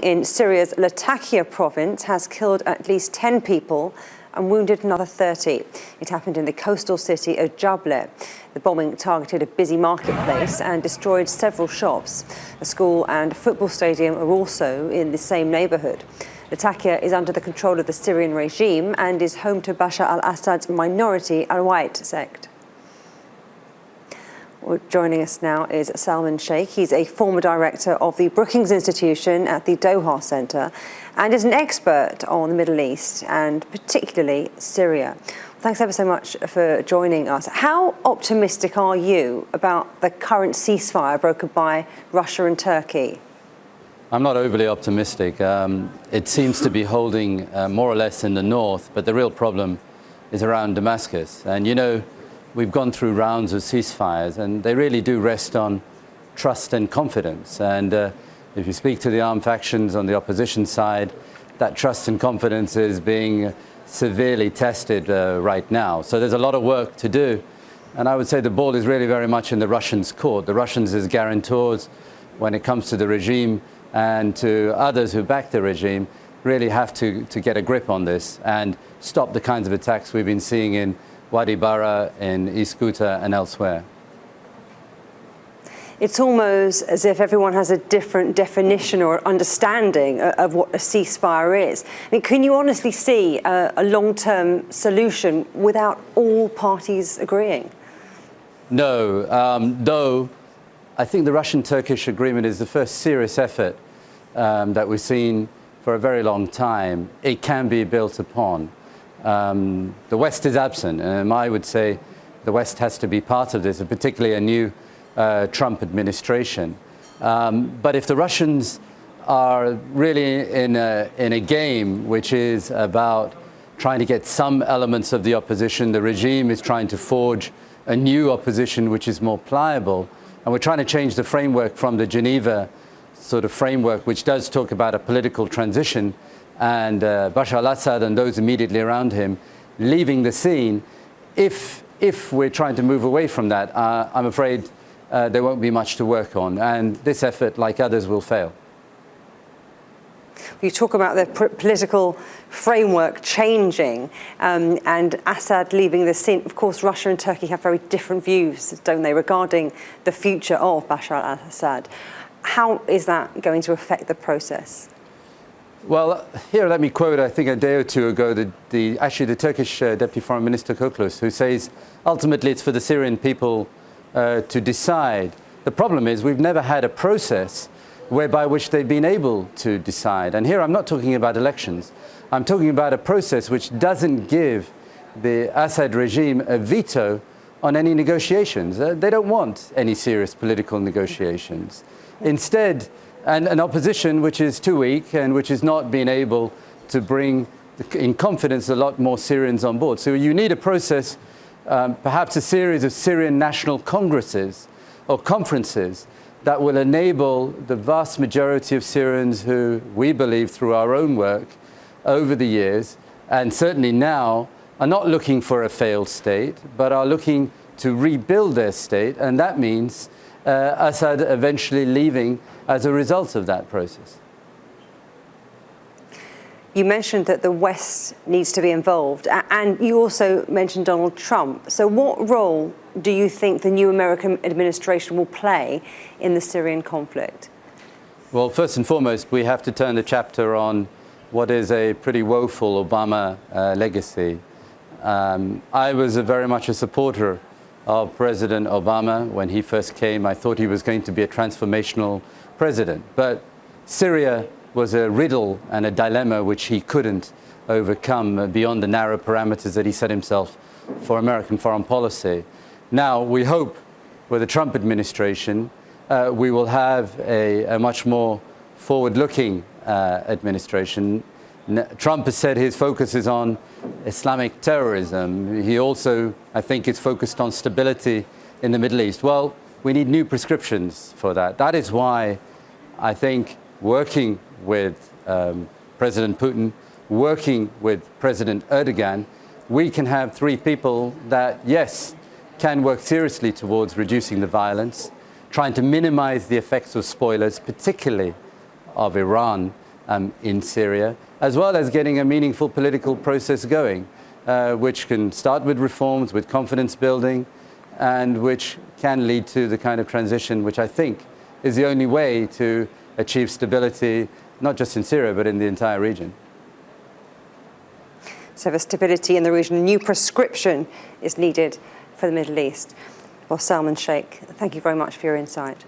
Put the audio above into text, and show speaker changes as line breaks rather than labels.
in Syria's Latakia province has killed at least 10 people and wounded another 30. It happened in the coastal city of Jable. The bombing targeted a busy marketplace and destroyed several shops. A school and football stadium are also in the same neighbourhood. Latakia is under the control of the Syrian regime and is home to Bashar al-Assad's minority Alawite sect. Joining us now is Salman Shaikh. He's a former director of the Brookings Institution at the Doha Centre and is an expert on the Middle East and particularly Syria. Thanks ever so much for joining us. How optimistic are you about the current ceasefire brokered by Russia and Turkey?
I'm not overly optimistic. It seems to be holding more or less in the north, but the real problem is around Damascus. And you know, we've gone through rounds of ceasefires, and they really do rest on trust and confidence. And if you speak to the armed factions on the opposition side, that trust and confidence is being severely tested right now. So there's a lot of work to do. And I would say the ball is really very much in the Russians' court. The Russians as guarantors when it comes to the regime and to others who back the regime really have to get a grip on this and stop the kinds of attacks we've been seeing in Wadi Bara, in East Ghouta and elsewhere.
It's almost as if everyone has a different definition or understanding of what a ceasefire is. I mean, can you honestly see a long-term solution without all parties agreeing?
No, though I think the Russian-Turkish agreement is the first serious effort that we've seen for a very long time. It can be built upon. The West is absent, and I would say the West has to be part of this, and particularly a new Trump administration. But if the Russians are really in a game which is about trying to get some elements of the opposition, the regime is trying to forge a new opposition which is more pliable, and we're trying to change the framework from the Geneva sort of framework, which does talk about a political transition, and Bashar al-Assad and those immediately around him leaving the scene. If we're trying to move away from that, I'm afraid there won't be much to work on, and this effort, like others, will fail.
You talk about the political framework changing and Assad leaving the scene. Of course, Russia and Turkey have very different views, don't they, regarding the future of Bashar al-Assad. How is that going to affect the process?
Well, here let me quote, I think a day or two ago, actually the Turkish Deputy Foreign Minister Koklus, who says, ultimately it's for the Syrian people to decide. The problem is we've never had a process whereby which they've been able to decide. And here I'm not talking about elections. I'm talking about a process which doesn't give the Assad regime a veto on any negotiations. They don't want any serious political negotiations. Instead, an opposition which is too weak and which has not been able to bring in confidence a lot more Syrians on board. So you need a process, perhaps a series of Syrian national congresses or conferences that will enable the vast majority of Syrians who we believe through our own work over the years, and certainly now, are not looking for a failed state, but are looking to rebuild their state, and that means Assad eventually leaving as a result of that process.
You mentioned that the West needs to be involved, and you also mentioned Donald Trump. So what role do you think the new American administration will play in the Syrian conflict?
Well, first and foremost, we have to turn the chapter on what is a pretty woeful Obama legacy. I was very much a supporter of President Obama. When he first came, I thought he was going to be a transformational president. But Syria was a riddle and a dilemma which he couldn't overcome beyond the narrow parameters that he set himself for American foreign policy. Now, we hope with the Trump administration, we will have a much more forward-looking administration. Trump has said his focus is on Islamic terrorism. He also, I think, is focused on stability in the Middle East. Well, we need new prescriptions for that. That is why I think working with President Putin, working with President Erdogan, we can have three people that, yes, can work seriously towards reducing the violence, trying to minimize the effects of spoilers, particularly of Iran, in Syria, as well as getting a meaningful political process going, which can start with reforms, with confidence building, and which can lead to the kind of transition which I think is the only way to achieve stability, not just in Syria, but in the entire region.
So for stability in the region, a new prescription is needed for the Middle East. Well, Salman Shaikh, thank you very much for your insight.